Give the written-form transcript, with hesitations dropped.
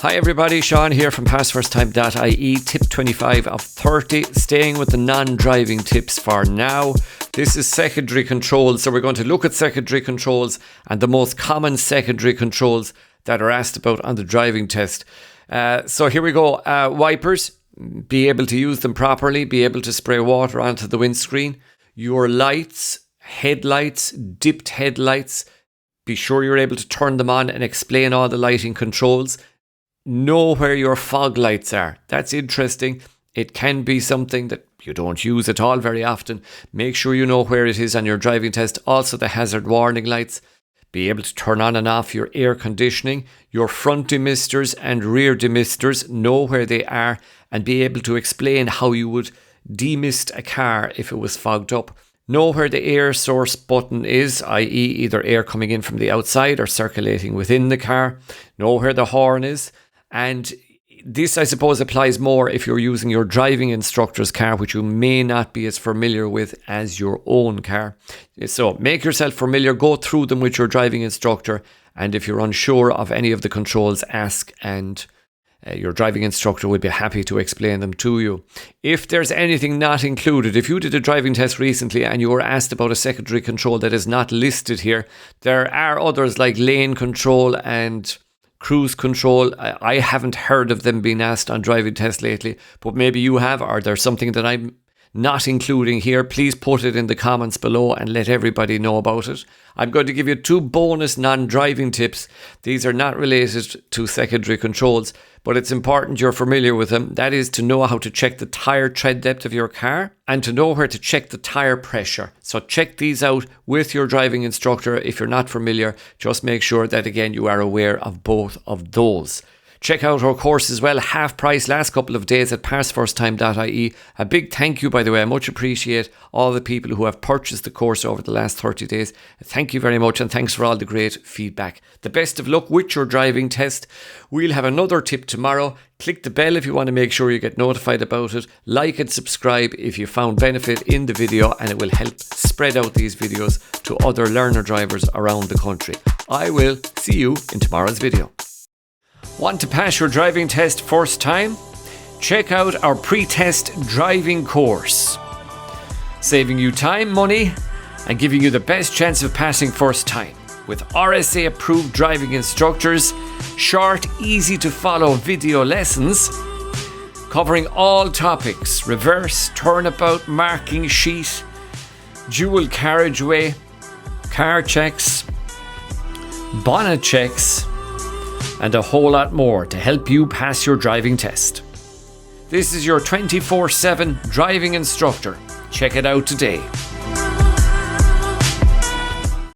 Hi everybody, Sean here from PassFirstTime.ie. Tip 25 of 30, staying with the non-driving tips for now. This is secondary controls, so we're going to look at secondary controls and the most common secondary controls that are asked about on the driving test. So here we go. Wipers, be able to use them properly, be able to spray water onto the windscreen. Your lights, headlights, dipped headlights, be sure you're able to turn them on and explain all the lighting controls. Know where your fog lights are. That's interesting. It can be something that you don't use at all very often. Make sure you know where it is on your driving test. Also the hazard warning lights. Be able to turn on and off your air conditioning, your front demisters and rear demisters. Know where they are and be able to explain how you would demist a car if it was fogged up. Know where the air source button is, i.e. either air coming in from the outside or circulating within the car. Know where the horn is. And this, I suppose, applies more if you're using your driving instructor's car, which you may not be as familiar with as your own car. So make yourself familiar, go through them with your driving instructor. And if you're unsure of any of the controls, ask and your driving instructor will be happy to explain them to you. If there's anything not included, if you did a driving test recently and you were asked about a secondary control that is not listed here, there are others like lane control and cruise control. I haven't heard of them being asked on driving tests lately, but maybe you have, or there's something that I'm not including here. Please put it in the comments below and let everybody know about it. I'm going to give you 2 bonus non-driving tips. These are not related to secondary controls, but it's important you're familiar with them. That is to know how to check the tyre tread depth of your car and to know where to check the tyre pressure. So check these out with your driving instructor. If you're not familiar, just make sure that again you are aware of both of those. Check out our course as well, half price last couple of days at PassFirstTime.ie. A big thank you, by the way. I much appreciate all the people who have purchased the course over the last 30 days. Thank you very much, and thanks for all the great feedback. The best of luck with your driving test. We'll have another tip tomorrow. Click the bell if you want to make sure you get notified about it. Like and subscribe if you found benefit in the video, and it will help spread out these videos to other learner drivers around the country. I will see you in tomorrow's video. Want to pass your driving test first time? Check out our pre-test driving course. Saving you time, money, and giving you the best chance of passing first time. With RSA approved driving instructors, short, easy to follow video lessons, covering all topics: reverse, turnabout, marking sheet, dual carriageway, car checks, bonnet checks, and a whole lot more to help you pass your driving test. This is your 24/7 driving instructor. Check it out today.